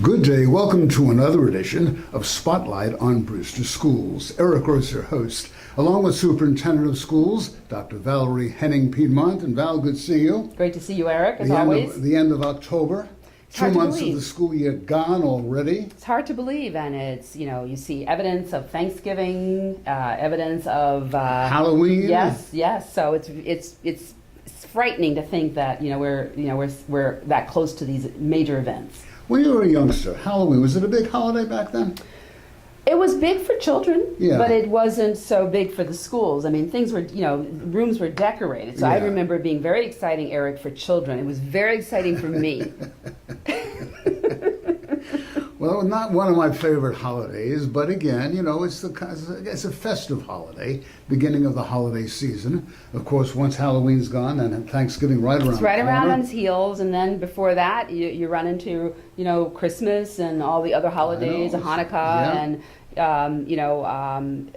Good day. Welcome to another edition of Spotlight on Brewster Schools. Eric Gross, your host, along with Superintendent of Schools, Dr. Valerie Henning-Piedmont. And Val, good to see you. Great to see you, Eric, as always. The end of October. 2 months of the school year gone already. It's hard to believe, and it's, you see evidence of Thanksgiving, evidence of Halloween. Yes. So it's frightening to think that we're that close to these major events. When you were a youngster, Halloween, was it a big holiday back then? It was big for children, Yeah. but it wasn't so big for the schools. I mean, things were, rooms were decorated. So I Yeah. remember it being very exciting, Eric, for children. It was very exciting for me. Well, not one of my favorite holidays, but again, it's a festive holiday, beginning of the holiday season. Of course, once Halloween's gone, then Thanksgiving right around. It's right the around corner. on its heels, and then before that, you run into Christmas and all the other holidays, Hanukkah, Yeah. and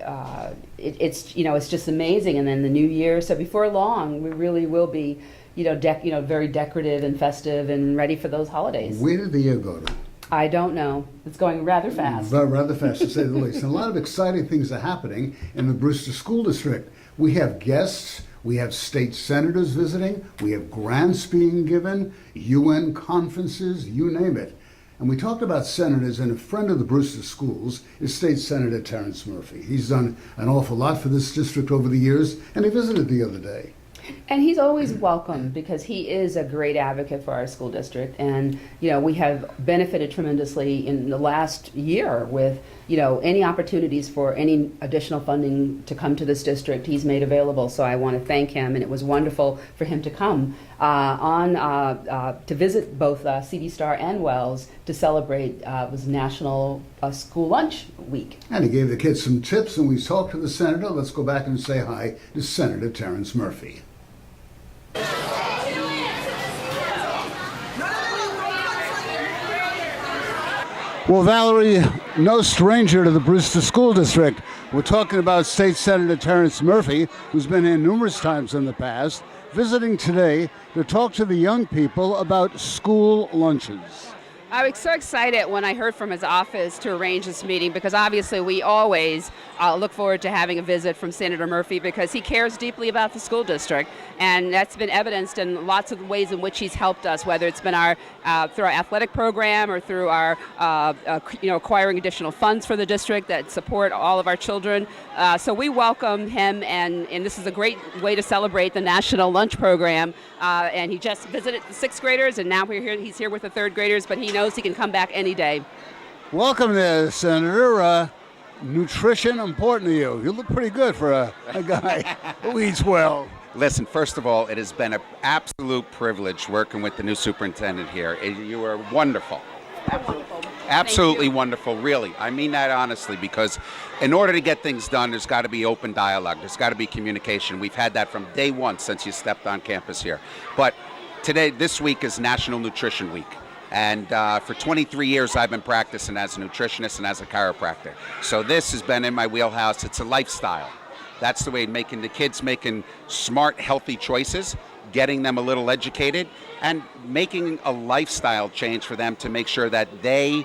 it's just amazing. And then the New Year. So before long, we really will be very decorative and festive and ready for those holidays. Where did the year go to? I don't know. It's going rather fast. Rather fast, to say the least. And a lot of exciting things are happening in the Brewster School District. We have guests, we have state senators visiting, we have grants being given, UN conferences, you name it. And we talked about senators, and a friend of the Brewster Schools is State Senator Terrence Murphy. He's done an awful lot for this district over the years, and he visited the other day. And he's always welcome because he is a great advocate for our school district. And, we have benefited tremendously in the last year with, any opportunities for any additional funding to come to this district. He's made available. So I want to thank him. And it was wonderful for him to come to visit both CD Starr and Wells to celebrate was National School Lunch Week. And he gave the kids some tips, and we talked to the senator. Let's go back and say hi to Senator Terrence Murphy. Well, Valerie, no stranger to the Brewster School District. We're talking about State Senator Terrence Murphy, who's been here numerous times in the past, visiting today to talk to the young people about school lunches. I was so excited when I heard from his office to arrange this meeting because obviously we always look forward to having a visit from Senator Murphy because he cares deeply about the school district, and that's been evidenced in lots of ways in which he's helped us, whether it's been through our athletic program or through our acquiring additional funds for the district that support all of our children. So we welcome him, and this is a great way to celebrate the National Lunch Program. And he just visited the 6th graders, and now he's here with the 3rd graders, but he knows he can come back any day. Welcome there, Senator. Nutrition important to you. You look pretty good for a guy who eats well. Listen, first of all, it has been an absolute privilege working with the new superintendent here. You are wonderful. Absolutely wonderful, really. I mean that honestly, because in order to get things done, there's got to be open dialogue. There's got to be communication. We've had that from day one since you stepped on campus here. But this week is National Nutrition Week. And for 23 years, I've been practicing as a nutritionist and as a chiropractor. So this has been in my wheelhouse. It's a lifestyle. That's the way the kids making smart, healthy choices, getting them a little educated, and making a lifestyle change for them to make sure that they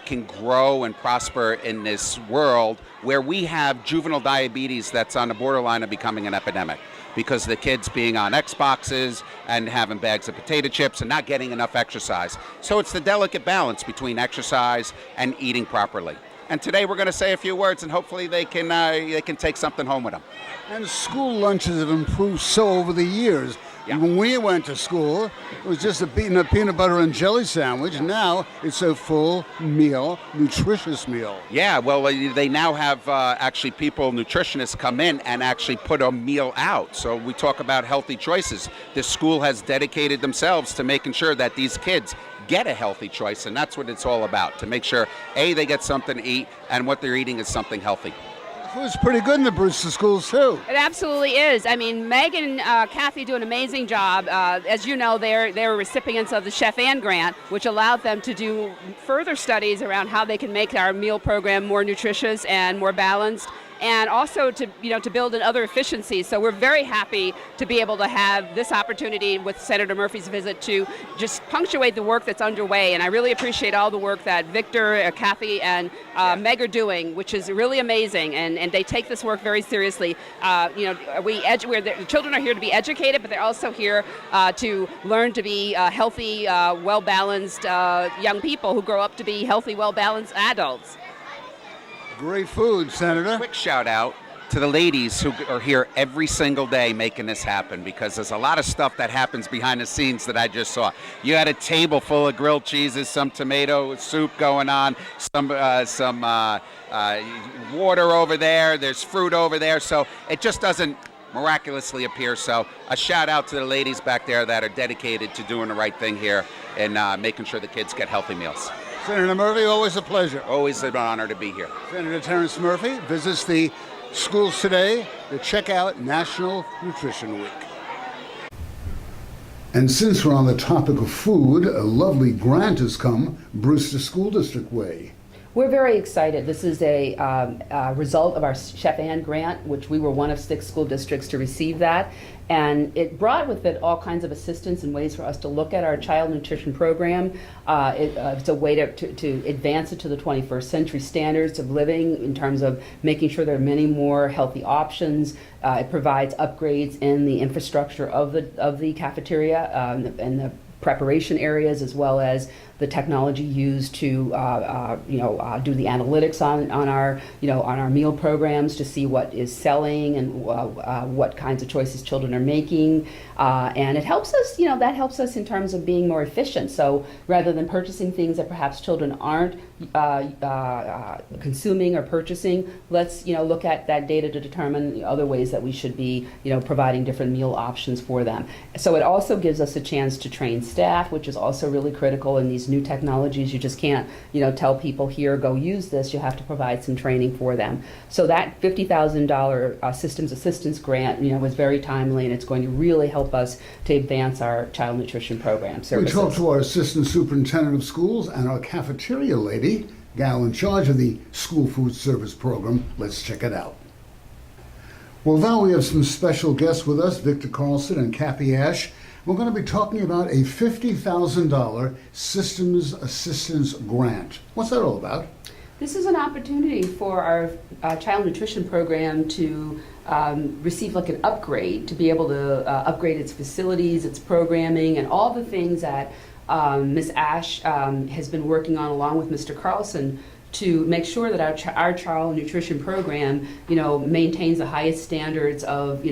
can grow and prosper in this world where we have juvenile diabetes that's on the borderline of becoming an epidemic because the kids being on Xboxes and having bags of potato chips and not getting enough exercise. So it's the delicate balance between exercise and eating properly. And today we're going to say a few words, and hopefully they can take something home with them. And school lunches have improved so over the years. Yeah. When we went to school, it was just a peanut butter and jelly sandwich. Now it's a full meal, nutritious meal. Yeah, well, they now have actually nutritionists come in and actually put a meal out. So we talk about healthy choices. This school has dedicated themselves to making sure that these kids get a healthy choice, and that's what it's all about, to make sure, A, they get something to eat, and what they're eating is something healthy. Food's pretty good in the Brewster schools, too. It absolutely is. I mean, Meg and Kathy do an amazing job. As you know, they're recipients of the Chef Ann grant, which allowed them to do further studies around how they can make our meal program more nutritious and more balanced. and also to to build in other efficiencies. So we're very happy to be able to have this opportunity with Senator Murphy's visit to just punctuate the work that's underway. And I really appreciate all the work that Victor, Kathy, and Meg are doing, which is really amazing. And they take this work very seriously. The children are here to be educated, but they're also here to learn to be healthy, well-balanced young people who grow up to be healthy, well-balanced adults. Great food, Senator. Quick shout out to the ladies who are here every single day making this happen, because there's a lot of stuff that happens behind the scenes that I just saw. You had a table full of grilled cheeses, some tomato soup going on, some water over there, there's fruit over there, so it just doesn't miraculously appear. So a shout out to the ladies back there that are dedicated to doing the right thing here and making sure the kids get healthy meals. Senator Murphy, always a pleasure. Always an honor to be here. Senator Terrence Murphy visits the schools today to check out National Nutrition Week. And since we're on the topic of food, a lovely grant has come Brewster School District way. We're very excited. This is a result of our Chef Ann grant, which we were one of 6 school districts to receive that. And it brought with it all kinds of assistance and ways for us to look at our child nutrition program. It's a way to advance it to the 21st century standards of living in terms of making sure there are many more healthy options. It provides upgrades in the infrastructure of the cafeteria and the preparation areas, as well as the technology used to do the analytics on our meal programs to see what is selling and what kinds of choices children are making, and it helps us. That helps us in terms of being more efficient. So rather than purchasing things that perhaps children aren't consuming or purchasing, let's look at that data to determine other ways that we should be providing different meal options for them. So it also gives us a chance to train staff, which is also really critical in these new technologies. You just can't tell people, here, go use this. You have to provide some training for them. So that $50,000 systems assistance grant was very timely, and it's going to really help us to advance our child nutrition program services. We talked to our Assistant Superintendent of Schools and our cafeteria lady, gal in charge of the school food service program. Let's check it out. Well, now we have some special guests with us, Victor Carlson and Kathy Ash. We're going to be talking about a $50,000 systems assistance grant. What's that all about? This is an opportunity for our child nutrition program to receive like an upgrade, to be able to upgrade its facilities, its programming, and all the things that Ms. Ash has been working on along with Mr. Carlson to make sure that our child nutrition program, maintains the highest standards of,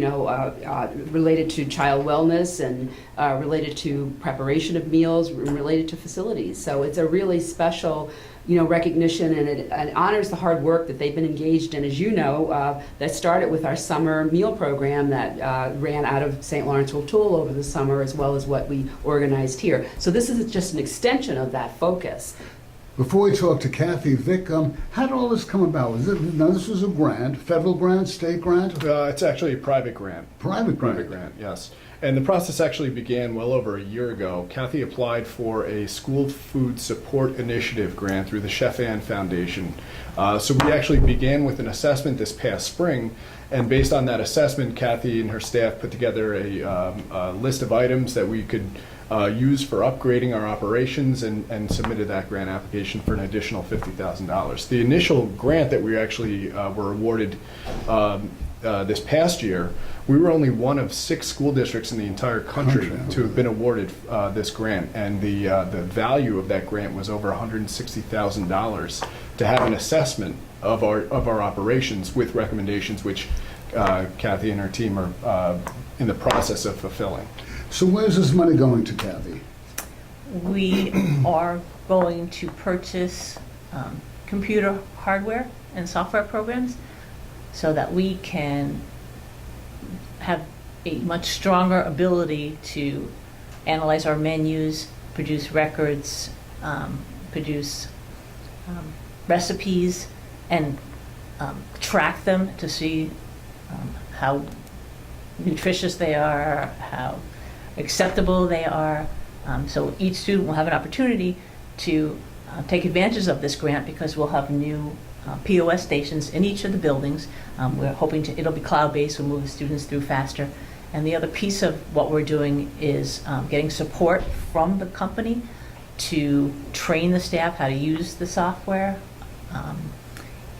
related to child wellness and related to preparation of meals, and related to facilities. So it's a really special, recognition, and it honors the hard work that they've been engaged in, as that started with our summer meal program that ran out of St. Lawrence O'Toole over the summer, as well as what we organized here. So this is just an extension of that focus. Before we talk to Kathy, Vic, how did all this come about? Now, this was a grant, federal grant, state grant? It's actually a private grant. Private grant? Private grant, yes. And the process actually began well over a year ago. Kathy applied for a school food support initiative grant through the Chef Ann Foundation. So we actually began with an assessment this past spring, and based on that assessment, Kathy and her staff put together a list of items that we could use for upgrading our operations, and submitted that grant application for an additional $50,000. The initial grant that we actually were awarded this past year, we were only one of 6 school districts in the entire country to have been awarded this grant, and the value of that grant was over $160,000 to have an assessment of our operations with recommendations, which Kathy and her team are in the process of fulfilling. So where's this money going to, Kathy? We are going to purchase computer hardware and software programs so that we can have a much stronger ability to analyze our menus, produce records, produce recipes, and track them to see how nutritious they are, how acceptable they are. So each student will have an opportunity to take advantage of this grant, because we'll have new POS stations in each of the buildings. We're hoping it'll be cloud-based, we'll move the students through faster. And the other piece of what we're doing is getting support from the company to train the staff how to use the software.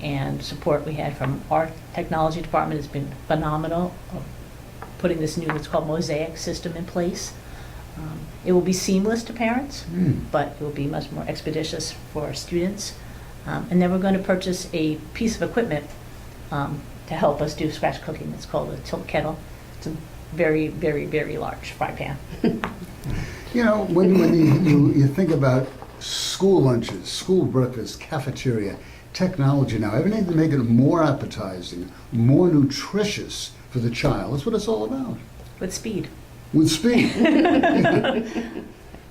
And support we had from our technology department has been phenomenal of putting this new, what's called Mosaic system in place. It will be seamless to parents, but it will be much more expeditious for students. And then we're going to purchase a piece of equipment to help us do scratch cooking. It's called a tilt kettle. It's a very, very, very large fry pan. You know, when you think about school lunches, school breakfast, cafeteria, technology now, everything to make it more appetizing, more nutritious for the child. That's what it's all about. With speed. With speed.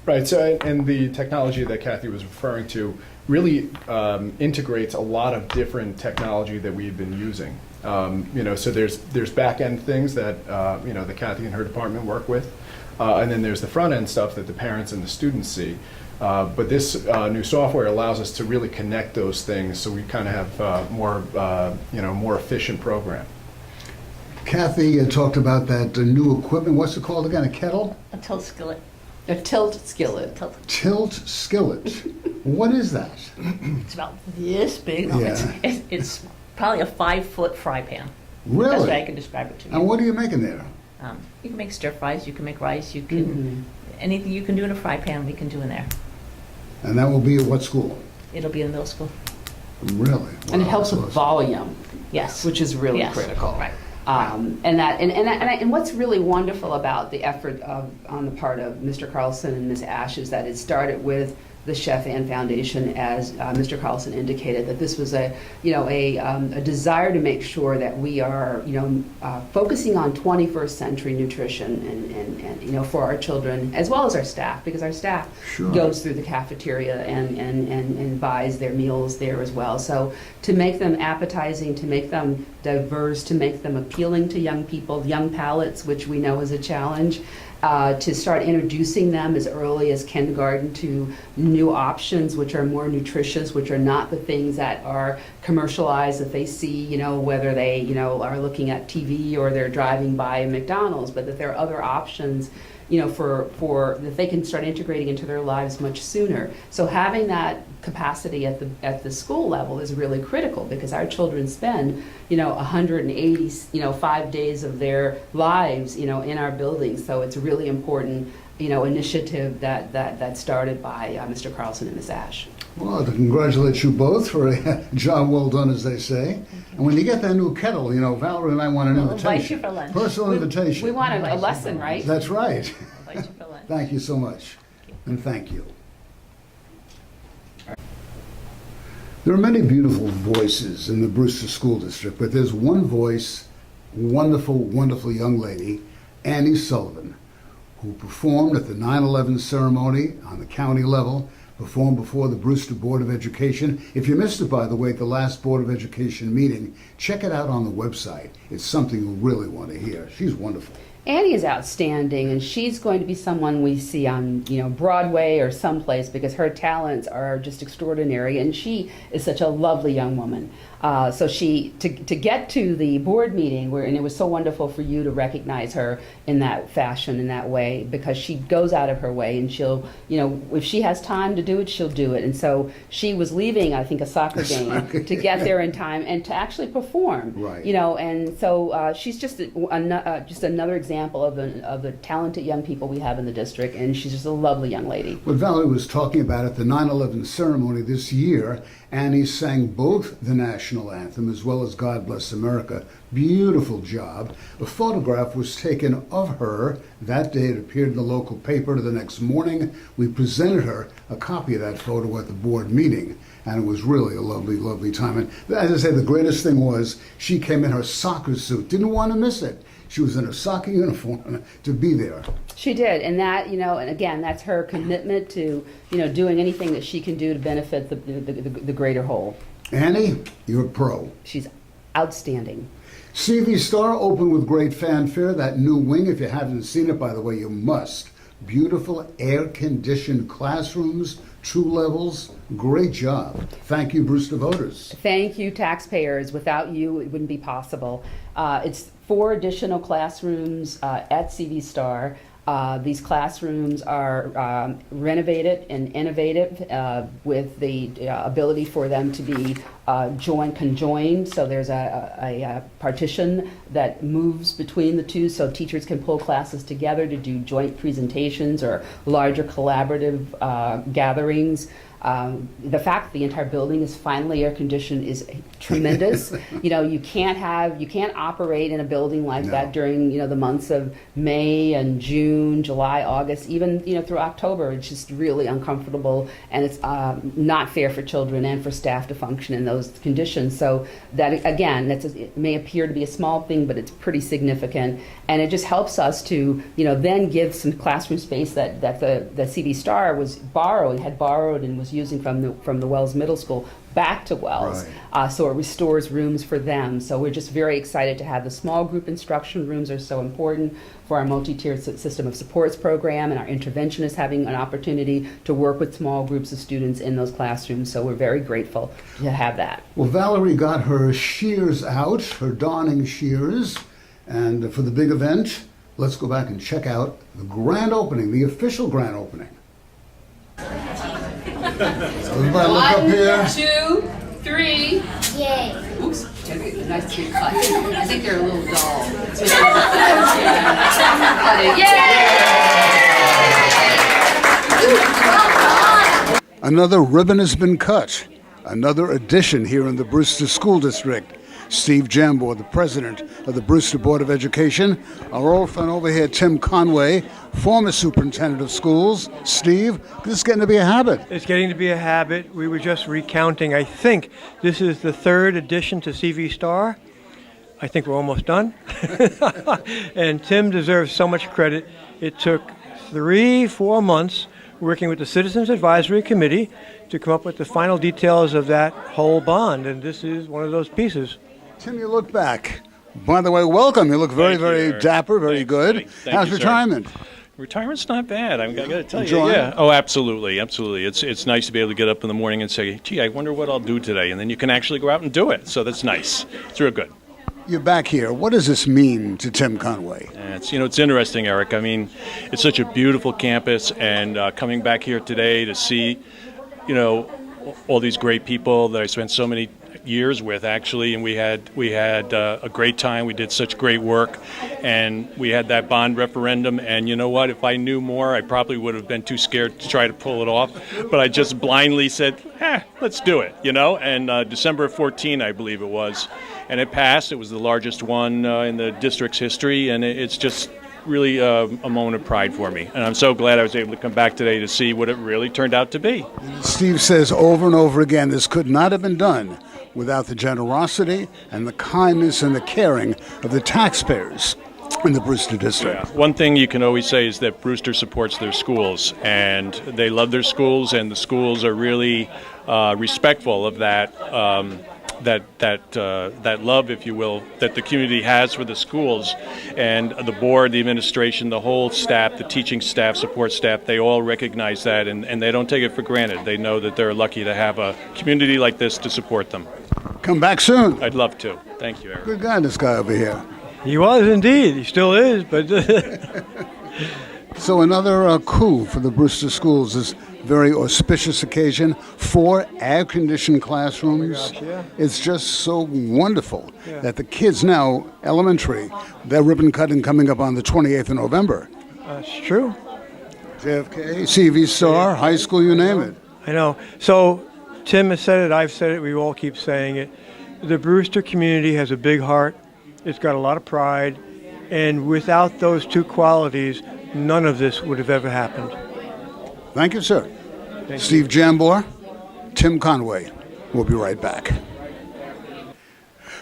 Right, so and the technology that Kathy was referring to really integrates a lot of different technology that we've been using. You know, so there's back end things that you know, that Kathy and her department work with, and then there's the front end stuff that the parents and the students see. But this new software allows us to really connect those things, so we kind of have more you know, more efficient program. Kathy talked about that new equipment. What's it called again? A kettle? A tilt skillet. A tilt skillet. Tilt skillet. What is that? It's about this big. No, Yeah. it's probably a 5-foot fry pan. Really? That's the way I can describe it to you. And what are you making there? You can make stir fries, you can make rice, you can, anything you can do in a fry pan, we can do in there. And that will be at what school? It'll be in middle school. Really? And it Wow, helps that's with awesome. volume, Yes. which is really Yes. critical. Right. And what's really wonderful about the effort on the part of Mr. Carlson and Ms. Ash is that it started with the Chef Ann Foundation, as Mr. Carlson indicated, that this was a desire to make sure that we are focusing on 21st century nutrition and for our children as well as our staff, because our staff Sure. goes through the cafeteria and buys their meals there as well. So to make them appetizing, to make them diverse, to make them appealing to young people, young palates, which we know is a challenge. To start introducing them as early as kindergarten to new options which are more nutritious, which are not the things that are commercialized that they see, whether they, are looking at TV or they're driving by a McDonald's, but that there are other options, for that they can start integrating into their lives much sooner. So having that capacity at the school level is really critical, because our children spend 180 5 days of their lives in our buildings. So it's a really important initiative that started by Mr. Carlson and Ms. Ash. Well, to congratulate you both for a job well done, as they say. And when you get that new kettle, Valerie and I want an We'll invite invitation. you for lunch. Personal invitation. We want a lesson, right? That's right. Invite you for lunch. Thank you so much. And thank you. There are many beautiful voices in the Brewster School District, but there's one voice, wonderful, wonderful young lady, Annie Sullivan, who performed at the 9/11 ceremony on the county level, performed before the Brewster Board of Education. If you missed it, by the way, at the last Board of Education meeting, check it out on the website. It's something you'll really want to hear. She's wonderful. Annie is outstanding, and she's going to be someone we see on, Broadway or someplace, because her talents are just extraordinary, and she is such a lovely young woman. So to get to the board meeting, and it was so wonderful for you to recognize her in that fashion, in that way, because she goes out of her way, and she'll, if she has time to do it, she'll do it. And so she was leaving, I think, a soccer game to get there in time and to actually perform. Right. And so she's just another example of the talented young people we have in the district, and she's just a lovely young lady. What Valerie was talking about at the 9/11 ceremony this year, Annie sang both the national anthem as well as God Bless America. Beautiful job. A photograph was taken of her that day. It appeared in the local paper. The next morning, we presented her a copy of that photo at the board meeting, and it was really a lovely, lovely time. And as I say, the greatest thing was she came in her soccer suit. Didn't want to miss it. She was in her soccer uniform to be there. She did, and that, and again, that's her commitment to, doing anything that she can do to benefit the greater whole. Annie, you're a pro. She's outstanding. CV Starr opened with great fanfare. That new wing, if you haven't seen it, by the way, you must. Beautiful air-conditioned classrooms, true levels. Great job. Thank you, Brewster voters. Thank you, taxpayers. Without you, it wouldn't be possible. It's 4 additional classrooms at CV Starr. These classrooms are renovated and innovative with the ability for them to be conjoined. So there's a partition that moves between the two so teachers can pull classes together to do joint presentations or larger collaborative gatherings. The fact that the entire building is finally air conditioned is tremendous. You can't operate in a building like that during, the months of May and June, July, August, even, through October. It's just really uncomfortable, and it's not fair for children and for staff to function in those conditions. So that, again, it may appear to be a small thing, but it's pretty significant. And it just helps us to, then give some classroom space that the CV Starr had borrowed and was using from the Wells Middle School back to Wells. Right. So it restores rooms for them. So we're just very excited to have the small group instruction rooms are so important for our multi-tiered system of supports program, and our interventionists having an opportunity to work with small groups of students in those classrooms. So we're very grateful to have that. Well, Valerie got her shears out, her donning shears, and for the big event, let's go back and check out the grand opening, the official grand opening. Everybody look up here. 1, 2, 3. Yay. Oops. Nice to be cut. I think they're a little dull. Yay! Another ribbon has been cut. Another addition here in the Brewster School District. Steve Jambor, the president of the Brewster Board of Education. Our old friend over here, Tim Conway, former superintendent of schools. Steve, this is getting to be a habit. It's getting to be a habit. We were just recounting. I think this is the 3rd addition to CV Starr. I think we're almost done. And Tim deserves so much credit. It took 3-4 months working with the Citizens Advisory Committee to come up with the final details of that whole bond. And this is one of those pieces. Tim, you look back. By the way, welcome. You look very, very dapper, very good. How's retirement? Retirement's not bad. I got to tell Enjoying you. it? Yeah. Oh, absolutely, absolutely. It's nice to be able to get up in the morning and say, "Gee, I wonder what I'll do today," and then you can actually go out and do it. So that's nice. It's real good. You're back here. What does this mean to Tim Conway? It's interesting, Eric. I mean, it's such a beautiful campus, and coming back here today to see, all these great people that I spent so many years with, actually, and we had a great time. We did such great work, and we had that bond referendum. And you know what? If I knew more, I probably would have been too scared to try to pull it off. But I just blindly said, let's do it. And December 14, I believe it was, and it passed. It was the largest one in the district's history, and it's just really a moment of pride for me. And I'm so glad I was able to come back today to see what it really turned out to be. Steve says over and over again, this could not have been done without the generosity and the kindness and the caring of the taxpayers in the Brewster District. Yeah. One thing you can always say is that Brewster supports their schools, and they love their schools, and the schools are really respectful of that that love, if you will, that the community has for the schools. And the board, the administration, the whole staff, the teaching staff, support staff, they all recognize that, and they don't take it for granted. They know that they're lucky to have a community like this to support them. Come back soon. I'd love to. Thank you, Eric. Good guy, this guy over here. He was indeed. He still is, but So another coup for the Brewster schools, this very auspicious occasion. 4 air-conditioned classrooms. Oh my gosh, yeah. It's just so wonderful that the kids now, elementary, they're ribbon cutting coming up on the 28th of November. it's true. JFK, CV Starr, high school, you name it. I know. So Tim has said it, I've said it, we all keep saying it. The Brewster community has a big heart. It's got a lot of pride. And without those 2 qualities, none of this would have ever happened. Thank you, sir. Thank Steve Jambor, Tim Conway. We'll be right back.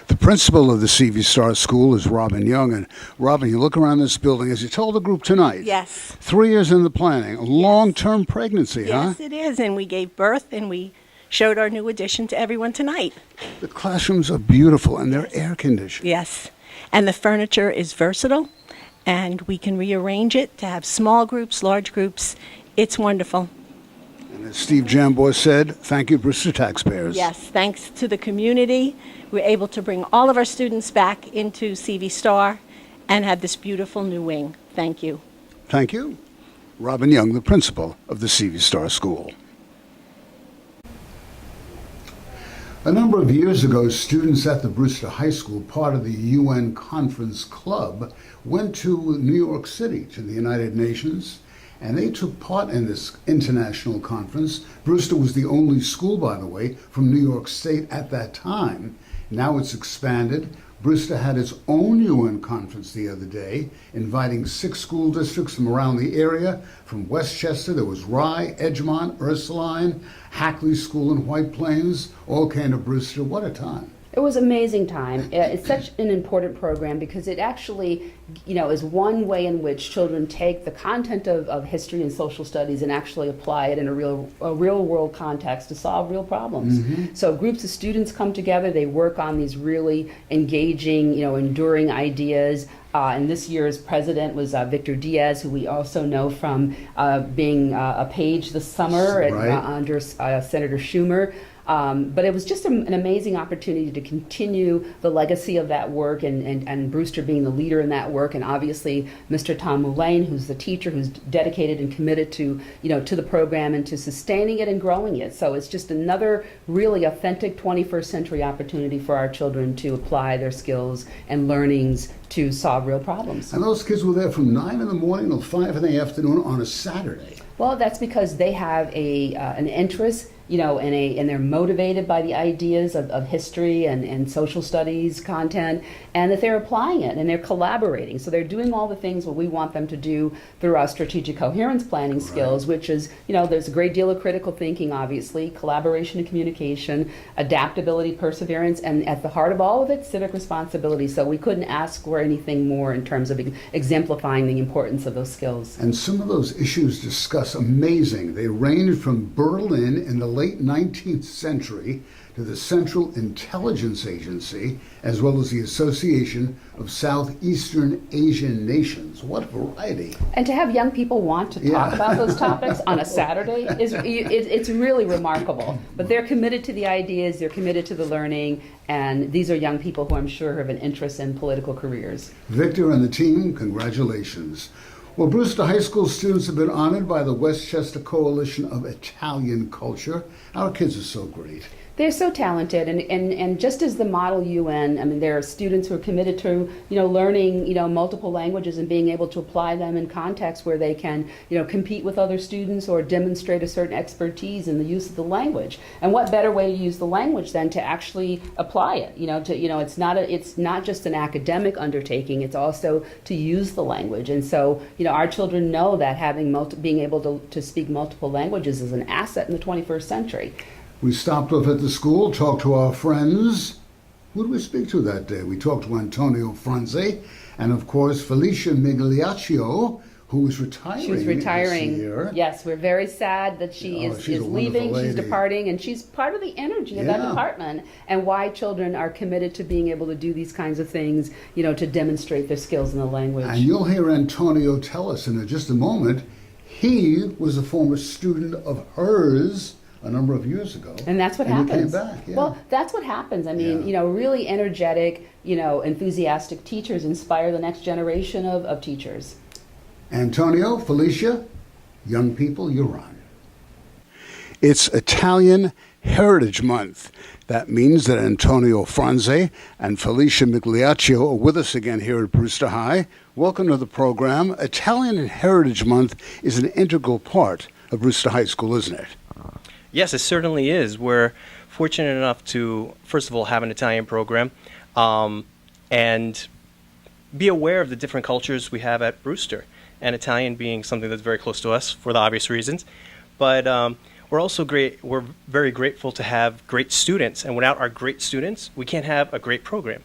The principal of the CV Starr School is Robin Young. And Robin, you look around this building, as you told the group tonight. Yes. 3 years in the planning, a long-term pregnancy, huh? Yes, it is. And we gave birth and we showed our new addition to everyone tonight. The classrooms are beautiful and they're air-conditioned. Yes. And the furniture is versatile and we can rearrange it to have small groups, large groups. It's wonderful. And as Steve Jambois said, thank you, Brewster taxpayers. Yes, thanks to the community, we're able to bring all of our students back into CV Starr and have this beautiful new wing. Thank you. Thank you. Robin Young, the principal of the CV Starr School. A number of years ago, students at the Brewster High School, part of the UN Conference Club, went to New York City, to the United Nations, and they took part in this international conference. Brewster was the only school, by the way, from New York State at that time. Now it's expanded. Brewster had its own UN conference the other day, inviting 6 school districts from around the area. From Westchester, there was Rye, Edgemont, Ursuline, Hackley School in White Plains, all came to Brewster. What a time. It was an amazing time. It's such an important program because it actually, is one way in which children take the content of history and social studies and actually apply it in a real world context to solve real problems. Mm-hmm. So groups of students come together, they work on these really engaging, enduring ideas. And this year's president was Victor Diaz, who we also know from being a page this summer under Senator Schumer. But it was just an amazing opportunity to continue the legacy of that work and Brewster being the leader in that work, and obviously Mr. Tom Mullane, who's the teacher who's dedicated and committed to the program and to sustaining it and growing it. So it's just another really authentic 21st century opportunity for our children to apply their skills and learnings to solve real problems. And those kids were there from 9 in the morning till 5 in the afternoon on a Saturday. Well, that's because they have an interest, and they're motivated by the ideas of history and social studies content, and that they're applying it and they're collaborating. So they're doing all the things what we want them to do through our strategic coherence planning skills, which is, there's a great deal of critical thinking, obviously, collaboration and communication, adaptability, perseverance, and at the heart of all of it, civic responsibility. So we couldn't ask for anything more in terms of exemplifying the importance of those skills. And some of those issues discussed, amazing. They ranged from Berlin in the late 19th century to the Central Intelligence Agency, as well as the Association of Southeastern Asian Nations. What variety. And to have young people want to talk about those topics on a Saturday, it's really remarkable. But they're committed to the ideas, they're committed to the learning, and these are young people who I'm sure have an interest in political careers. Victor and the team, congratulations. Well, Brewster High School students have been honored by the Westchester Coalition of Italian Culture. Our kids are so great. They're so talented, and just as the model UN, there are students who are committed to, learning, multiple languages and being able to apply them in contexts where they can, compete with other students or demonstrate a certain expertise in the use of the language. And what better way to use the language than to actually apply it? It's not just an academic undertaking. It's also to use the language. And so, our children know that being able to speak multiple languages is an asset in the 21st century. We stopped off at the school, talked to our friends. Who did we speak to that day? We talked to Antonio Franze and, of course, Felicia Migliaccio, who was retiring. She was retiring. This year. Yes, we're very sad that she is leaving. She's departing, and she's part of the energy of that department and why children are committed to being able to do these kinds of things, to demonstrate their skills in the language. And you'll hear Antonio tell us in just a moment. He was a former student of hers a number of years ago. And that's what happens. He came back, Well, that's what happens. Really energetic, enthusiastic teachers inspire the next generation of teachers. Antonio, Felicia, young people, you're on. It's Italian Heritage Month. That means that Antonio Franze and Felicia Migliaccio are with us again here at Brewster High. Welcome to the program. Italian Heritage Month is an integral part of Brewster High School, isn't it? Yes, it certainly is. We're fortunate enough to, first of all, have an Italian program and be aware of the different cultures we have at Brewster, and Italian being something that's very close to us for the obvious reasons. But we're also we're very grateful to have great students, and without our great students, we can't have a great program.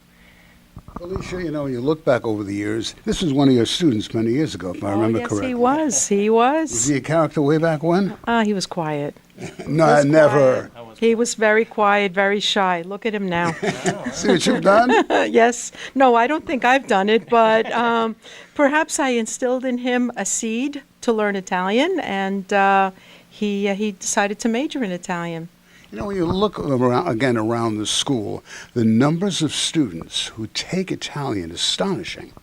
Felicia, you know, you look back over the years, this was one of your students many years ago, if I remember yes, correctly. he was. He Was was. he a character way back when? He was quiet. No, never. He was very quiet, very shy. Look at him now. See what you've done? Yes. No, I don't think I've done it, but perhaps I instilled in him a seed to learn Italian, and he decided to major in Italian. You know, when you look around the school, the numbers of students who take Italian is astonishing.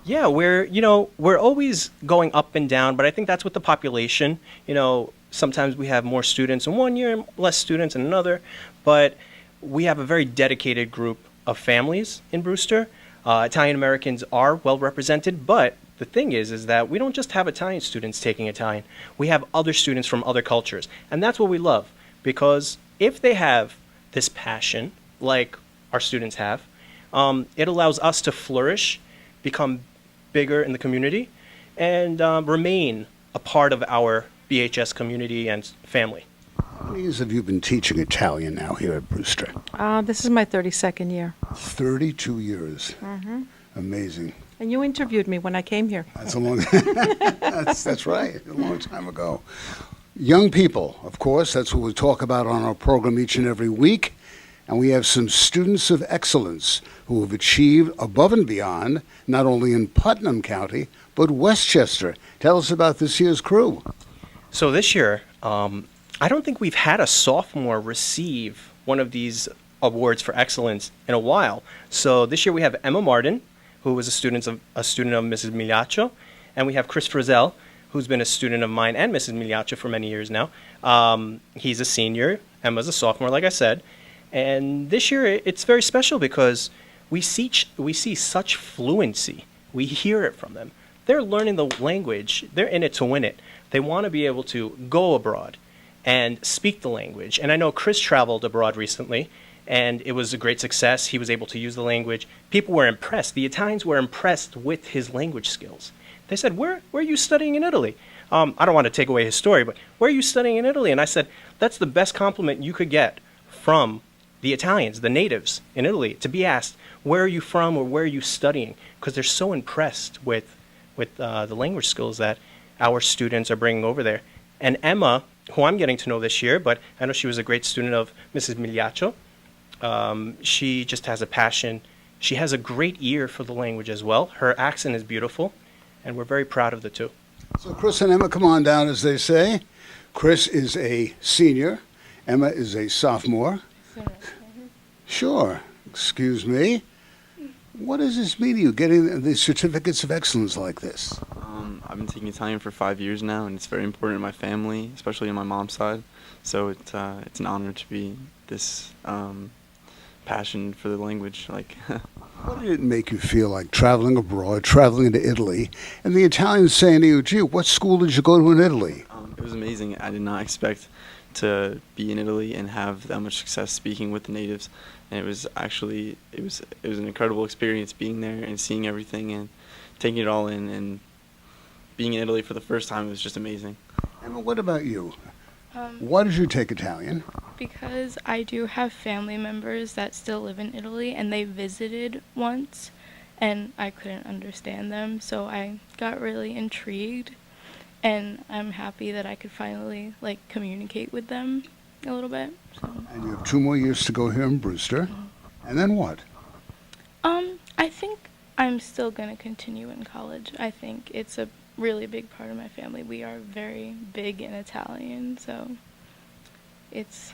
Yeah, we're always going up and down, but I think that's with the population. Sometimes we have more students in one year and less students in another, but we have a very dedicated group of families in Brewster. Italian Americans are well represented, but the thing is that we don't just have Italian students taking Italian. We have other students from other cultures, and that's what we love, because if they have this passion, like our students have, it allows us to flourish, become bigger in the community, and remain a part of our BHS community and family. How many years have you been teaching Italian now here at Brewster? This is my 32nd year. 32 years. Amazing. And you interviewed me when I came here. That's a long that's right, a long time ago. Young people, of course, that's what we talk about on our program each and every week. And we have some students of excellence who have achieved above and beyond, not only in Putnam County, but Westchester. Tell us about this year's crew. So this year, I don't think we've had a sophomore receive one of these awards for excellence in a while. So this year we have Emma Martin, who was a student of Mrs. Migliaccio, and we have Chris Frizzell, who's been a student of mine and Mrs. Migliaccio for many years now. He's a senior, Emma's a sophomore, like I said. And this year it's very special because we see such fluency. We hear it from them. They're learning the language. They're in it to win it. They want to be able to go abroad and speak the language. And I know Chris traveled abroad recently, and it was a great success. He was able to use the language. People were impressed. The Italians were impressed with his language skills. They said, where are you studying in Italy? I don't want to take away his story, but where are you studying in Italy? And I said, that's the best compliment you could get from the Italians, the natives in Italy, to be asked, where are you from or where are you studying? Because they're so impressed with the language skills that our students are bringing over there. And Emma, who I'm getting to know this year, but I know she was a great student of Mrs. Migliaccio, she just has a passion. She has a great ear for the language as well. Her accent is beautiful, and we're very proud of the two. So Chris and Emma, come on down, as they say. Chris is a senior. Emma is a sophomore. Sure. Excuse me. What does this mean to you, getting the certificates of excellence like this? I've been taking Italian for 5 years now, and it's very important in my family, especially on my mom's side. So it's an honor to be this passion for the language. What did it make you feel like traveling abroad, traveling to Italy, and the Italians saying to you, gee, what school did you go to in Italy? It was amazing. I did not expect to be in Italy and have that much success speaking with the natives. And it was actually, it was an incredible experience being there and seeing everything and taking it all in, and being in Italy for the first time was just amazing. Emma, what about you? Why did you take Italian? Because I do have family members that still live in Italy, and they visited once, and I couldn't understand them, so I got really intrigued, and I'm happy that I could finally communicate with them a little bit. So. And you have 2 more years to go here in Brewster. And then what? I think I'm still going to continue in college. I think it's a really big part of my family. We are very big in Italian, so it's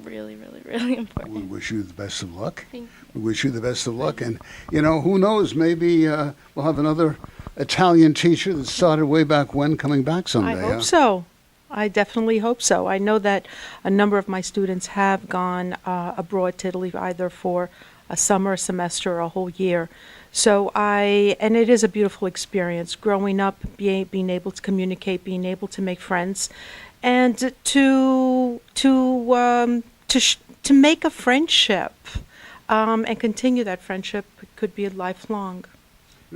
really, really, really important. We wish you the best of luck. Thank you. We wish you the best of luck. And, who knows, maybe we'll have another Italian teacher that started way back when coming back someday. I hope so. I definitely hope so. I know that a number of my students have gone abroad to Italy, either for a summer, a semester, or a whole year. So and it is a beautiful experience, growing up, being able to communicate, being able to make friends, and to make a friendship, and continue that friendship. It could be lifelong.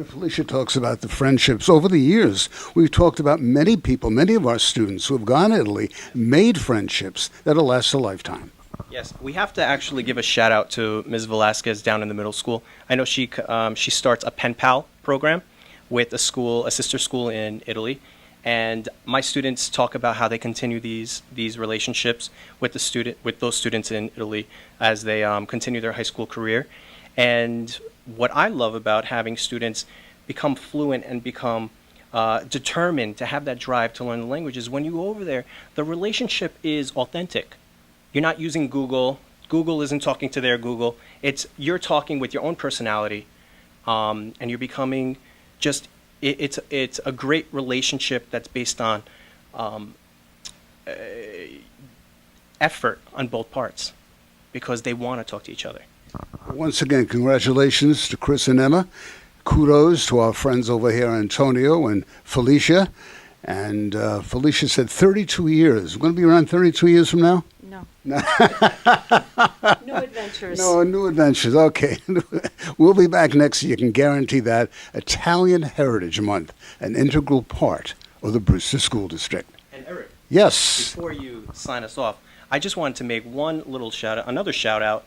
Felicia talks about the friendships. Over the years, we've talked about many people, many of our students who have gone to Italy, made friendships that'll last a lifetime. Yes, we have to actually give a shout out to Ms. Velasquez down in the middle school. I know she starts a pen pal program with a sister school in Italy, and my students talk about how they continue these relationships with those students in Italy as they continue their high school career. And what I love about having students become fluent and become determined to have that drive to learn the language is when you go over there, the relationship is authentic. You're not using Google. Google isn't talking to their Google. You're talking with your own personality, and you're becoming just. It's a great relationship that's based on effort on both parts, because they want to talk to each other. Once again, congratulations to Chris and Emma. Kudos to our friends over here, Antonio and Felicia. And Felicia said 32 years. We're going to be around 32 years from now? No. New adventures. No, new adventures. Okay. We'll be back next year. You can guarantee that. Italian Heritage Month, an integral part of the Brewster School District. And Eric. Yes. Before you sign us off, I just wanted to make another shout out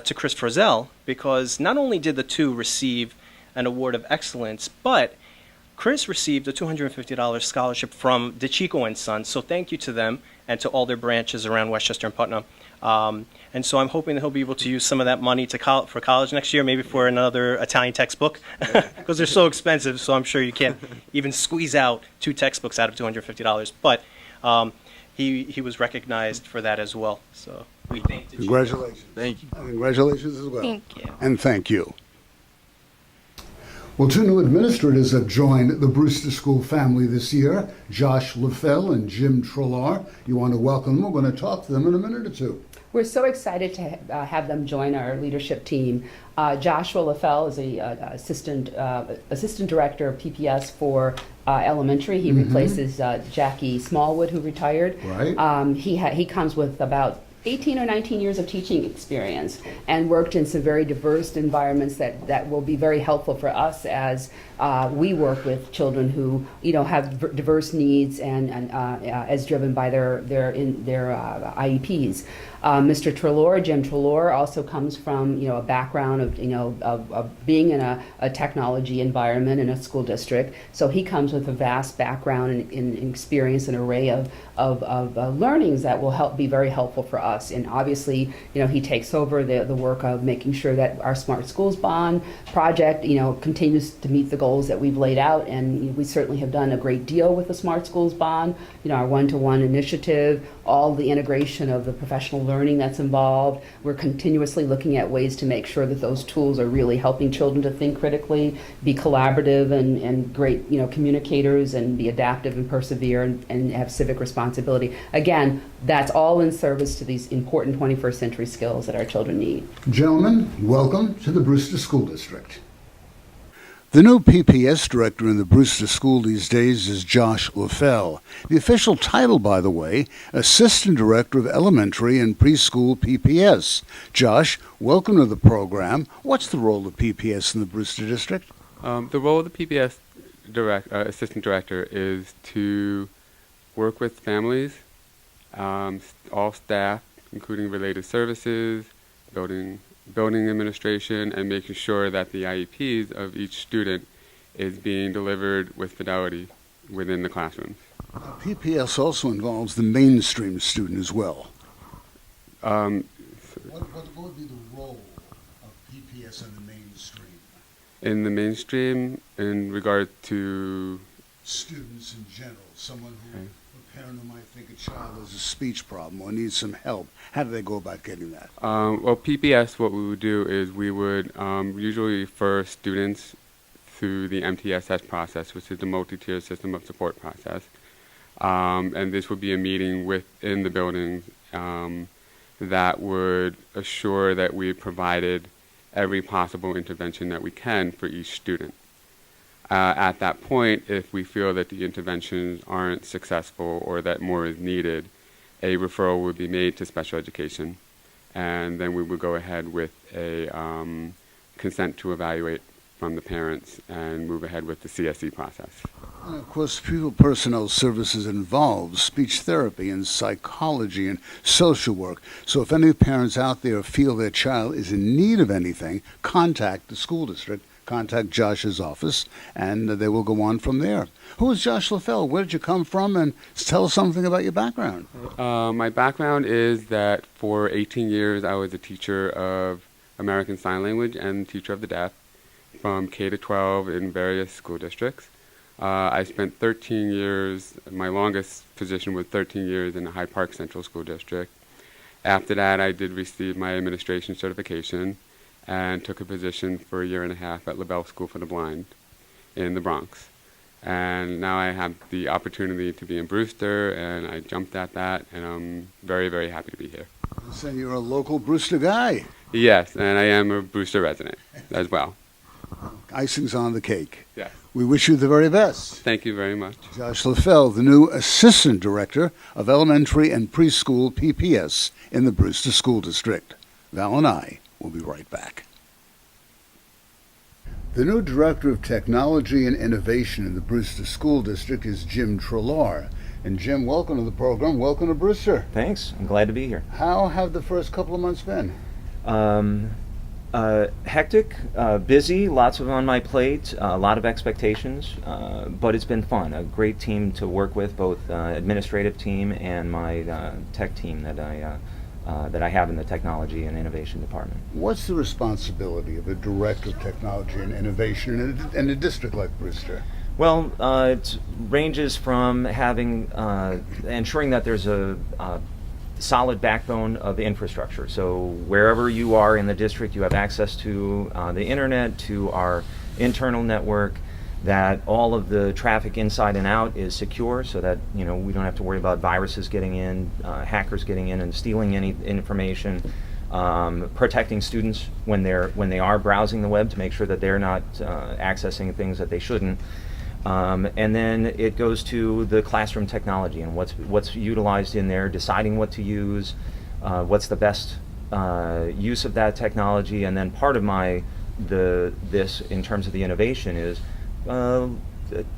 to Chris Frizzell, because not only did the two receive an award of excellence, but Chris received a $250 scholarship from DeChico and Sons, so thank you to them and to all their branches around Westchester and Putnam. And so I'm hoping that he'll be able to use some of that money for college next year, maybe for another Italian textbook, because they're so expensive, so I'm sure you can't even squeeze out 2 textbooks out of $250. But he was recognized for that as well. So we thank DeChico. Congratulations. Thank you. Congratulations as well. Thank you. And thank you. Well, 2 new administrators have joined the Brewster School family this year, Josh LaFell and Jim Trillar. You want to welcome them. We're going to talk to them in a minute or two. We're so excited to have them join our leadership team. Joshua LaFell is the assistant director of PPS for elementary. He replaces Jackie Smallwood, who retired. Right. He comes with about 18 or 19 years of teaching experience and worked in some very diverse environments that will be very helpful for us as we work with children who have diverse needs and as driven by their IEPs. Mr. Trelaw, Jim Trelaw, also comes from a background of being in a technology environment in a school district. So he comes with a vast background and experience, an array of learnings that will be very helpful for us. And obviously, he takes over the work of making sure that our Smart Schools Bond project, continues to meet the goals that we've laid out. And we certainly have done a great deal with the Smart Schools Bond, our one-to-one initiative, all the integration of the professional learning that's involved. We're continuously looking at ways to make sure that those tools are really helping children to think critically, be collaborative and great, communicators, and be adaptive and persevere and have civic responsibility. Again, that's all in service to these important 21st century skills that our children need. Gentlemen, welcome to the Brewster School District. The new PPS director in the Brewster School these days is Josh LaFell. The official title, by the way, Assistant Director of Elementary and Preschool PPS. Josh, welcome to the program. What's the role of PPS in the Brewster District? The role of the PPS Assistant Director is to work with families, all staff, including related services, building administration, and making sure that the IEPs of each student is being delivered with fidelity within the classrooms. PPS also involves the mainstream student as well. What would be the role of PPS in the mainstream? In the mainstream, in regard to students in general, someone who, a parent who might think a child has a speech problem or needs some help. How do they go about getting that? Well, PPS, what we would do is we would usually refer students through the MTSS process, which is the multi-tier system of support process. And this would be a meeting within the buildings that would assure that we provided every possible intervention that we can for each student. At that point, if we feel that the interventions aren't successful or that more is needed, a referral would be made to special education, and then we would go ahead with a consent to evaluate from the parents and move ahead with the CSE process. And of course, pupil personnel services involves speech therapy and psychology and social work. So if any parents out there feel their child is in need of anything, contact the school district, contact Josh's office, and they will go on from there. Who is Josh LaFell? Where did you come from? And tell us something about your background. My background is that for 18 years I was a teacher of American Sign Language and teacher of the deaf from K to 12 in various school districts. I spent 13 years, my longest position was 13 years in the Hyde Park Central School District. After that, I did receive my administration certification and took a position for a year and a half at LaBelle School for the Blind in the Bronx. And now I have the opportunity to be in Brewster, and I jumped at that, and I'm very, very happy to be here. So you're a local Brewster guy. Yes, and I am a Brewster resident as well. Icing's on the cake. Yes. We wish you the very best. Thank you very much. Josh LaFell, the new Assistant Director of Elementary and Preschool PPS in the Brewster School District. Val and I will be right back. The new Director of Technology and Innovation in the Brewster School District is Jim Trillar. And Jim, welcome to the program. Welcome to Brewster. Thanks. I'm glad to be here. How have the first couple of months been? Hectic, busy, lots on my plate, a lot of expectations, but it's been fun. A great team to work with, both administrative team and my tech team that I have in the Technology and Innovation Department. What's the responsibility of a Director of Technology and Innovation in a district like Brewster? Well, it ranges from having ensuring that there's a solid backbone of infrastructure. So wherever you are in the district, you have access to the internet, to our internal network, that all of the traffic inside and out is secure, so that we don't have to worry about viruses getting in, hackers getting in and stealing any information, protecting students when they are browsing the web to make sure that they're not accessing things that they shouldn't. And then it goes to the classroom technology and what's utilized in there, deciding what to use, what's the best use of that technology, and then part of this in terms of the innovation is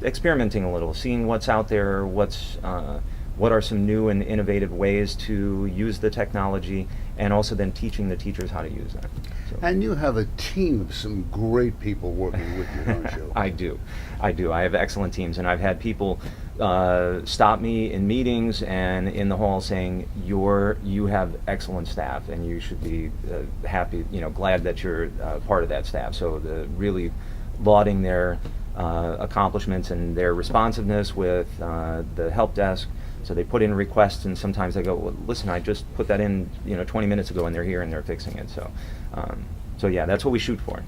experimenting a little, seeing what's out there, what are some new and innovative ways to use the technology, and also then teaching the teachers how to use that. So. And you have a team of some great people working with you, don't you? I do. I have excellent teams, and I've had people stop me in meetings and in the hall saying, you have excellent staff, and you should be happy, glad that you're part of that staff. So really lauding their accomplishments and their responsiveness with the help desk. So they put in requests, and sometimes I go, well, listen, I just put that in 20 minutes ago, and they're here and they're fixing it. So yeah, that's what we shoot for.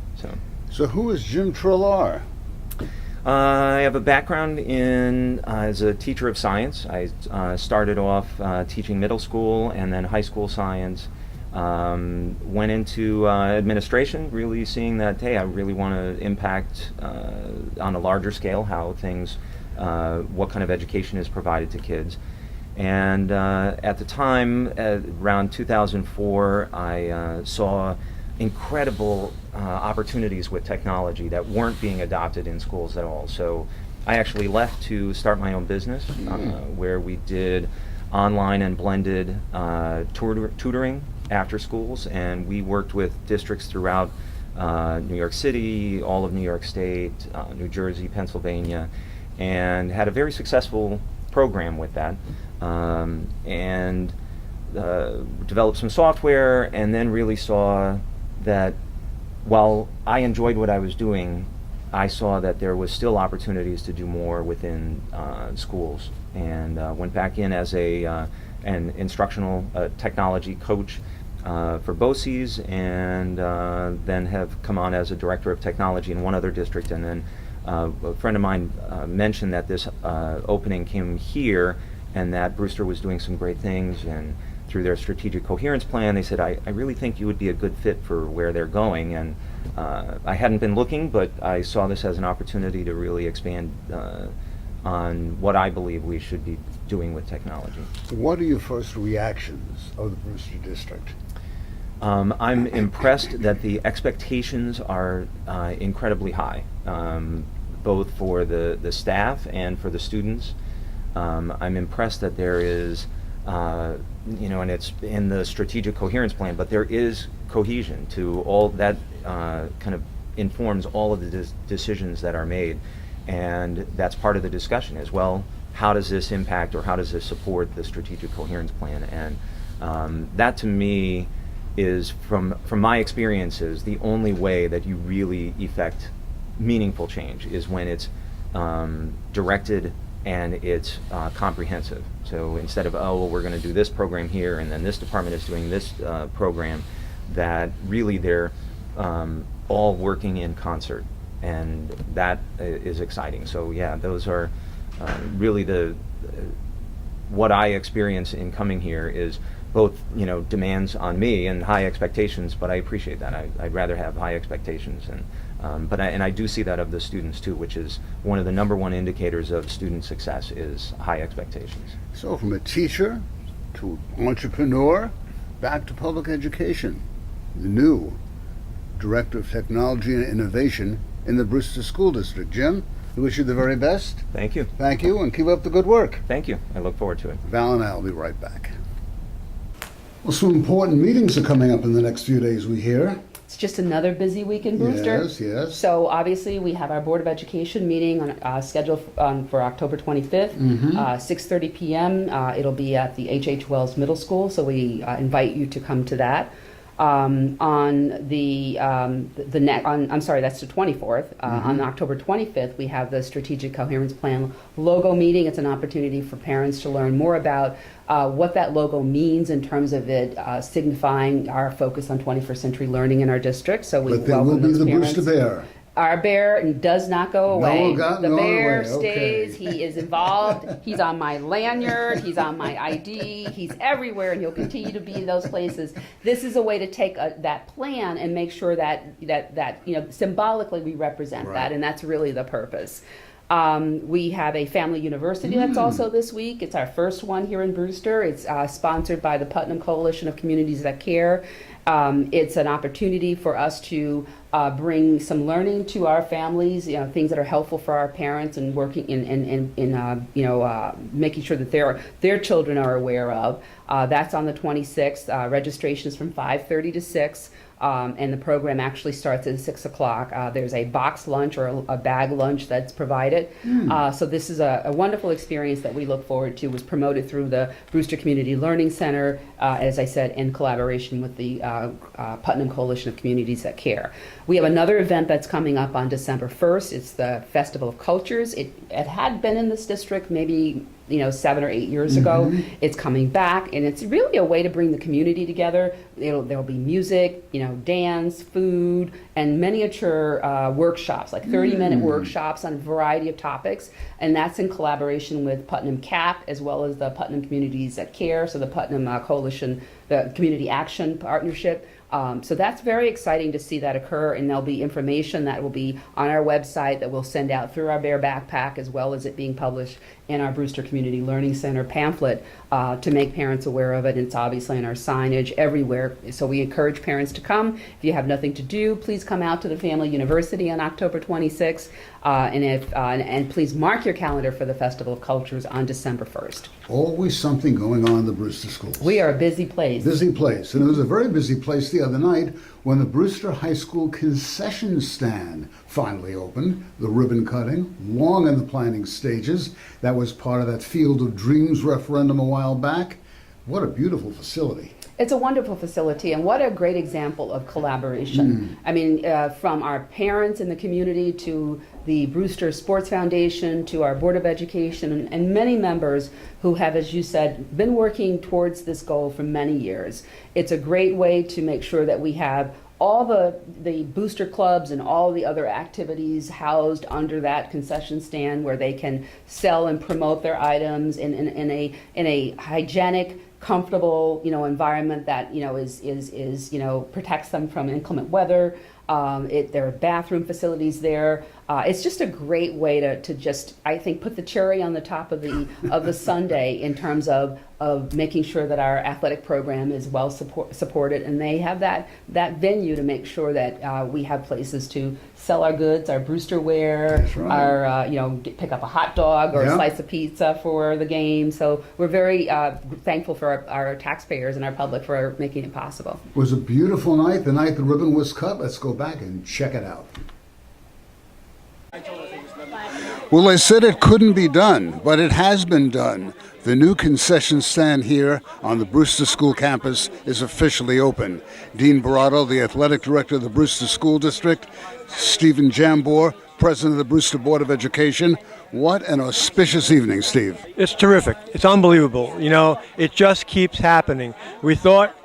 So who is Jim Trillar? I have a background as a teacher of science. I started off teaching middle school and then high school science. Went into administration, really seeing that, hey, I really want to impact on a larger scale how things, what kind of education is provided to kids. And at the time, around 2004, I saw incredible opportunities with technology that weren't being adopted in schools at all. So I actually left to start my own business where we did online and blended tutoring after schools, and we worked with districts throughout New York City, all of New York State, New Jersey, Pennsylvania, and had a very successful program with that, and developed some software, and then really saw that while I enjoyed what I was doing, I saw that there was still opportunities to do more within schools, and went back in as an instructional technology coach for BOCES, and then have come on as a director of technology in one other district. And then a friend of mine mentioned that this opening came here, and that Brewster was doing some great things, and through their strategic coherence plan, they said, I really think you would be a good fit for where they're going. And I hadn't been looking, but I saw this as an opportunity to really expand on what I believe we should be doing with technology. What are your first reactions of the Brewster District? I'm impressed that the expectations are incredibly high. both for the staff and for the students. I'm impressed that there is, and it's in the strategic coherence plan, but there is cohesion to all that kind of informs all of the decisions that are made. And that's part of the discussion as well. How does this impact or how does this support the strategic coherence plan? And that to me is, from my experiences, the only way that you really effect meaningful change is when it's directed and it's comprehensive. So instead of, oh, well, we're going to do this program here and then this department is doing this program, that really they're all working in concert. And that is exciting. So yeah, those are really what I experience in coming here is both, demands on me and high expectations, but I appreciate that. I'd rather have high expectations, and I do see that of the students too, which is one of the number one indicators of student success is high expectations. So from a teacher to entrepreneur, back to public education, the new Director of Technology and Innovation in the Brewster School District. Jim, we wish you the very best. Thank you. Thank you, and keep up the good work. Thank you. I look forward to it. Val and I will be right back. Well, some important meetings are coming up in the next few days, we hear. It's just another busy week in Brewster. Yes, yes. So obviously we have our Board of Education meeting on scheduled for October 25th, 6:30 p.m. It'll be at the H.H. Wells Middle School, so we invite you to come to that. On the that's the 24th. On October 25th, we have the Strategic Coherence Plan logo meeting. It's an opportunity for parents to learn more about what that logo means in terms of it signifying our focus on 21st century learning in our district. So we But there will welcome be those the parents. Brewster Bear. Our bear does not go away. The bear away. stays. Okay. He is involved. He's on my lanyard. He's on my ID. He's everywhere, and he'll continue to be in those places. This is a way to take that plan and make sure that symbolically we represent that, and that's really the purpose. We have a family university that's also this week. It's our first one here in Brewster. It's sponsored by the Putnam Coalition of Communities That Care. It's an opportunity for us to bring some learning to our families, things that are helpful for our parents, and working in making sure that their children are aware of. That's on the 26th. Registration is from 5:30 to 6. And the program actually starts at 6 o'clock. There's a box lunch or a bag lunch that's provided. So this is a wonderful experience that we look forward to. It was promoted through the Brewster Community Learning Center, as I said, in collaboration with the Putnam Coalition of Communities That Care. We have another event that's coming up on December 1st. It's the Festival of Cultures. It had been in this district maybe 7 or 8 years ago. It's coming back, and it's really a way to bring the community together. There'll be music, dance, food, and miniature workshops, like 30-minute workshops on a variety of topics. And that's in collaboration with Putnam CAP, as well as the Putnam Communities That Care, so the Putnam Coalition, the Community Action Partnership. So that's very exciting to see that occur, and there'll be information that will be on our website that we'll send out through our Bear Backpack, as well as it being published in our Brewster Community Learning Center pamphlet to make parents aware of it. And it's obviously in our signage everywhere. So we encourage parents to come. If you have nothing to do, please come out to the Family University on October 26th, and please mark your calendar for the Festival of Cultures on December 1st. Always something going on in the Brewster schools. We are a busy place. Busy place. And it was a very busy place the other night when the Brewster High School Concession Stand finally opened. The ribbon cutting, long in the planning stages. That was part of that Field of Dreams referendum a while back. What a beautiful facility. It's a wonderful facility, and what a great example of collaboration. I mean, from our parents in the community to the Brewster Sports Foundation to our Board of Education and many members who have, as you said, been working towards this goal for many years. It's a great way to make sure that we have all the booster clubs and all the other activities housed under that concession stand, where they can sell and promote their items in a hygienic, comfortable, environment that, is protects them from inclement weather. There are bathroom facilities there. It's just a great way to just, I think, put the cherry on the top of the sundae in terms of making sure that our athletic program is well supported, and they have that venue to make sure that we have places to sell our goods, our Brewster wear, our pick up a hot dog or a slice of pizza for the game. So we're very thankful for our taxpayers and our public for making it possible. It was a beautiful night, the night the ribbon was cut. Let's go back and check it out. Well, they said it couldn't be done, but it has been done. The new concession stand here on the Brewster School campus is officially open. Dean Barato, the athletic director of the Brewster School District, Stephen Jambor, president of the Brewster Board of Education. What an auspicious evening, Steve. It's terrific. It's unbelievable. You know, it just keeps happening. We thought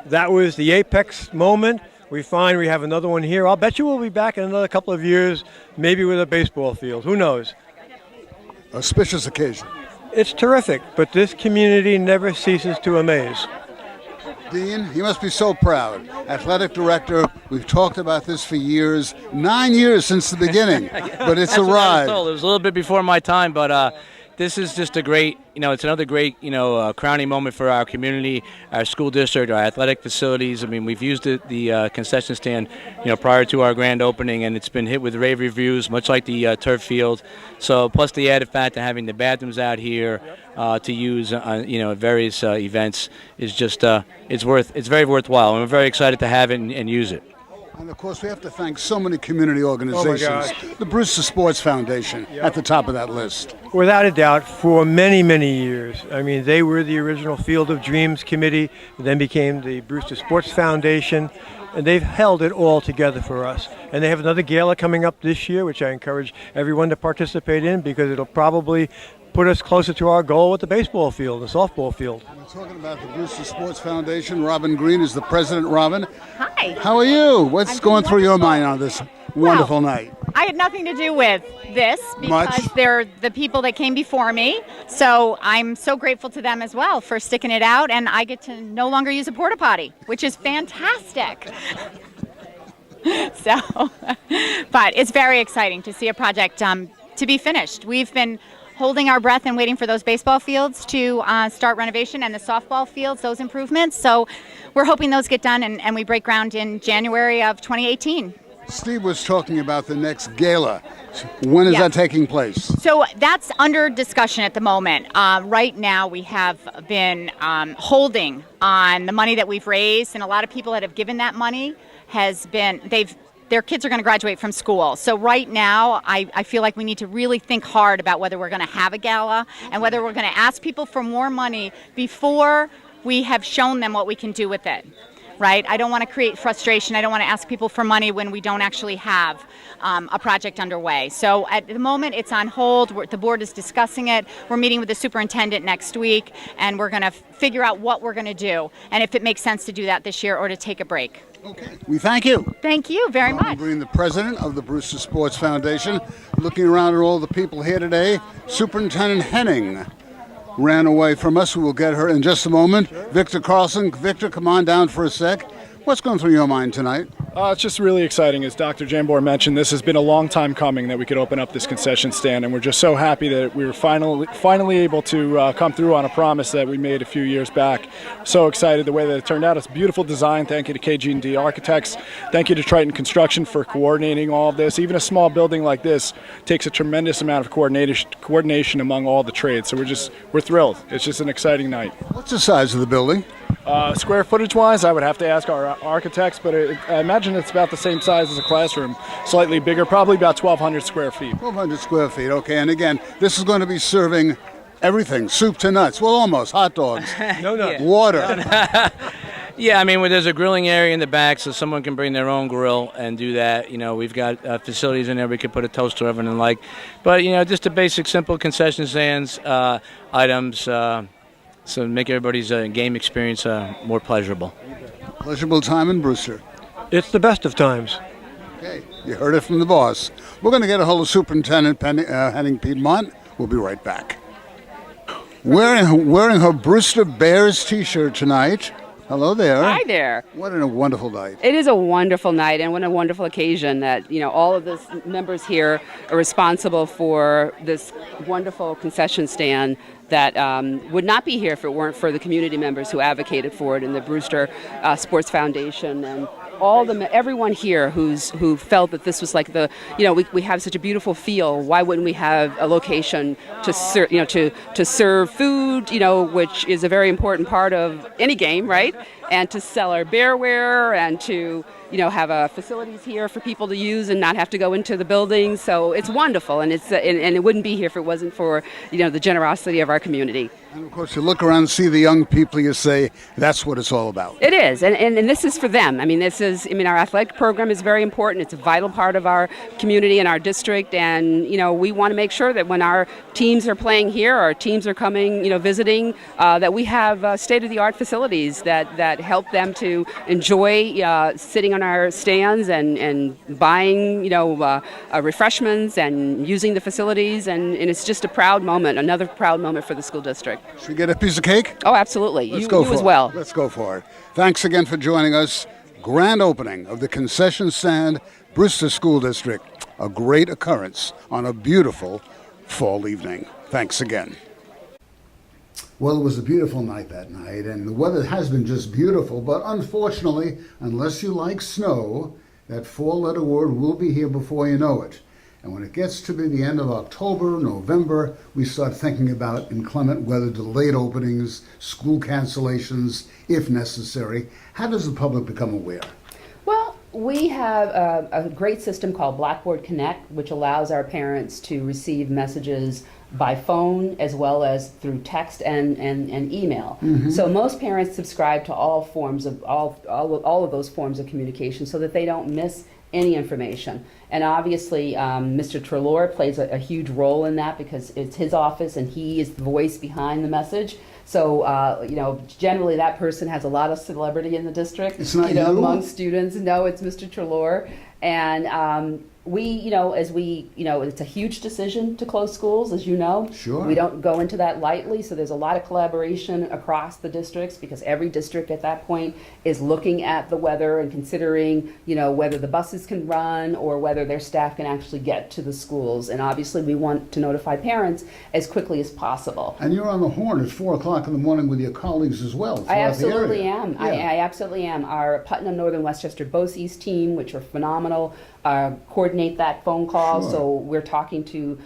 that was the apex moment. We find we have another one here. I'll bet you we'll be back in another couple of years, maybe with a baseball field. Who knows? Auspicious occasion. It's terrific, but this community never ceases to amaze. Dean, you must be so proud. Athletic director, we've talked about this for years, 9 years since the beginning, but it's arrived. It was a little bit before my time, but this is just a great, it's another great, crowning moment for our community, our school district, our athletic facilities. I mean, we've used the concession stand, prior to our grand opening, and it's been hit with rave reviews, much like the turf field. So, plus the added fact of having the bathrooms out here to use, at various events is just, it's very worthwhile, and we're very excited to have it and use it. And of course, we have to thank so many community organizations. The Brewster Sports Foundation at the top of that list. Without a doubt, for many, many years. I mean, they were the original Field of Dreams committee, then became the Brewster Sports Foundation, and they've held it all together for us. And they have another gala coming up this year, which I encourage everyone to participate in, because it'll probably put us closer to our goal with the baseball field, the softball field. We're talking about the Brewster Sports Foundation. Robin Green is the president. Robin. Hi. How are you? What's going through your mind on this wonderful night? I had nothing to do with this because they're the people that came before me. So I'm so grateful to them as well for sticking it out, and I get to no longer use a porta potty, which is fantastic. But it's very exciting to see a project to be finished. We've been holding our breath and waiting for those baseball fields to start renovation, and the softball fields, those improvements. So we're hoping those get done and we break ground in January of 2018. Steve was talking about the next gala. When is that taking place? So that's under discussion at the moment. Right now we have been holding on the money that we've raised, and a lot of people that have given that money their kids are going to graduate from school. So right now, I feel like we need to really think hard about whether we're going to have a gala and whether we're going to ask people for more money before we have shown them what we can do with it, right? I don't want to create frustration. I don't want to ask people for money when we don't actually have a project underway. So at the moment, it's on hold. The board is discussing it. We're meeting with the superintendent next week, and we're going to figure out what we're going to do and if it makes sense to do that this year or to take a break. Okay. We thank you. Thank you very much. Green, the president of the Brewster Sports Foundation. Looking around at all the people here today, Superintendent Henning ran away from us. We will get her in just a moment. Victor Carlson. Victor, come on down for a sec. What's going through your mind tonight? It's just really exciting. As Dr. Jambor mentioned, this has been a long time coming that we could open up this concession stand, and we're just so happy that we were finally able to come through on a promise that we made a few years back. So excited the way that it turned out. It's a beautiful design. Thank you to KG&D Architects. Thank you to Triton Construction for coordinating all of this. Even a small building like this takes a tremendous amount of coordination among all the trades. So we're thrilled. It's just an exciting night. What's the size of the building? Square footage-wise, I would have to ask our architects, but I imagine it's about the same size as a classroom, slightly bigger, probably about 1,200 square feet. 1,200 square feet, okay. And again, this is going to be serving everything, soup to nuts. Well, almost. Hot dogs, water. Yeah, I mean, there's a grilling area in the back, so someone can bring their own grill and do that. We've got facilities in there. We could put a toaster oven and but just a basic, simple concession stands items. So make everybody's game experience more pleasurable. Pleasurable time in Brewster. It's the best of times. Okay, you heard it from the boss. We're going to get a hold of Superintendent Henning Piedmont. We'll be right back. Wearing her Brewster Bears t-shirt tonight, Hello there. Hi there. What a wonderful night. It is a wonderful night and what a wonderful occasion that, all of the members here are responsible for this wonderful concession stand that would not be here if it weren't for the community members who advocated for it in the Brewster Sports Foundation and everyone here who felt that this was like we have such a beautiful feel. Why wouldn't we have a location to serve food, which is a very important part of any game, right? And to sell our beerware and to have facilities here for people to use and not have to go into the buildings. So it's wonderful, and and it wouldn't be here if it wasn't for the generosity of our community. And of course, you look around and see the young people, you say, that's what it's all about. It is, and this is for them. Our athletic program is very important. It's a vital part of our community and our district, and we want to make sure that when our teams are playing here, our teams are coming, visiting, that we have state-of-the-art facilities that help them to enjoy sitting on our stands and buying, refreshments and using the facilities, and it's just a proud moment, another proud moment for the school district. Should we get a piece of cake? Oh, absolutely. Let's you go for as it. well. Let's go for it. Thanks again for joining us. Grand opening of the Concession Stand, Brewster School District. A great occurrence on a beautiful fall evening. Thanks again. Well, it was a beautiful night that night, and the weather has been just beautiful, but unfortunately, unless you like snow, that four-letter word will be here before you know it. And when it gets to be the end of October, November, we start thinking about inclement weather, delayed openings, school cancellations, if necessary. How does the public become aware? Well, we have a great system called Blackboard Connect, which allows our parents to receive messages by phone as well as through text and email. Mm-hmm. So most parents subscribe to all forms of all of those forms of communication so that they don't miss any information. And obviously, Mr. Trelaw plays a huge role in that because it's his office and he is the voice behind the message. So, generally that person has a lot of celebrity in the district. It's not you? Among students. No, it's Mr. Trelaw. And it's a huge decision to close schools, as you know. Sure. We don't go into that lightly, so there's a lot of collaboration across the districts because every district at that point is looking at the weather and considering, whether the buses can run or whether their staff can actually get to the schools. And obviously, we want to notify parents as quickly as possible. And you're on the horn at 4 o'clock in the morning with your colleagues as well. I absolutely the area. am. Yeah. I absolutely am. Our Putnam Northern Westchester Bose East team, which are phenomenal, coordinate that phone call. Sure. So we're talking to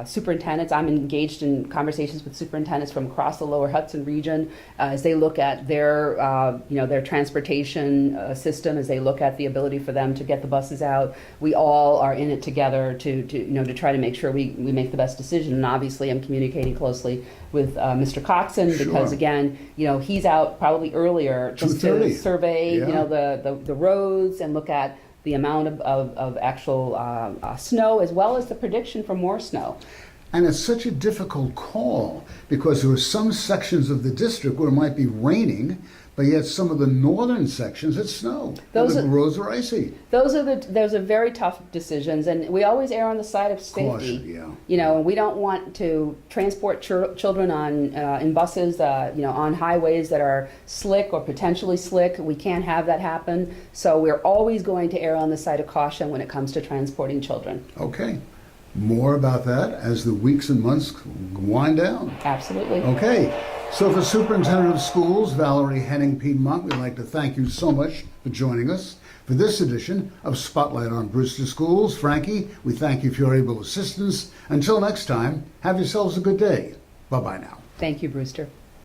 superintendents. I'm engaged in conversations with superintendents from across the Lower Hudson region as they look at their transportation system, as they look at the ability for them to get the buses out. We all are in it together to try to make sure we make the best decision. And obviously, I'm communicating closely with Mr. Coxon because Sure. again, he's out probably earlier just to 2:30. survey, Yeah. the roads and look at the amount of actual snow as well as the prediction for more snow. And it's such a difficult call because there are some sections of the district where it might be raining, but yet some of the northern sections it's snow. Those the are- roads are icy. Those are very tough decisions, and we always err on the side of safety. Caution, yeah. And we don't want to transport children on in buses, on highways that are slick or potentially slick. We can't have that happen. So we're always going to err on the side of caution when it comes to transporting children. Okay. More about that as the weeks and months wind down. Absolutely. Okay. So for Superintendent of Schools, Valerie Henning-Piedmont, we'd like to thank you so much for joining us for this edition of Spotlight on Brewster Schools. Frankie, we thank you for your able assistance. Until next time, have yourselves a good day. Bye-bye now. Thank you, Brewster.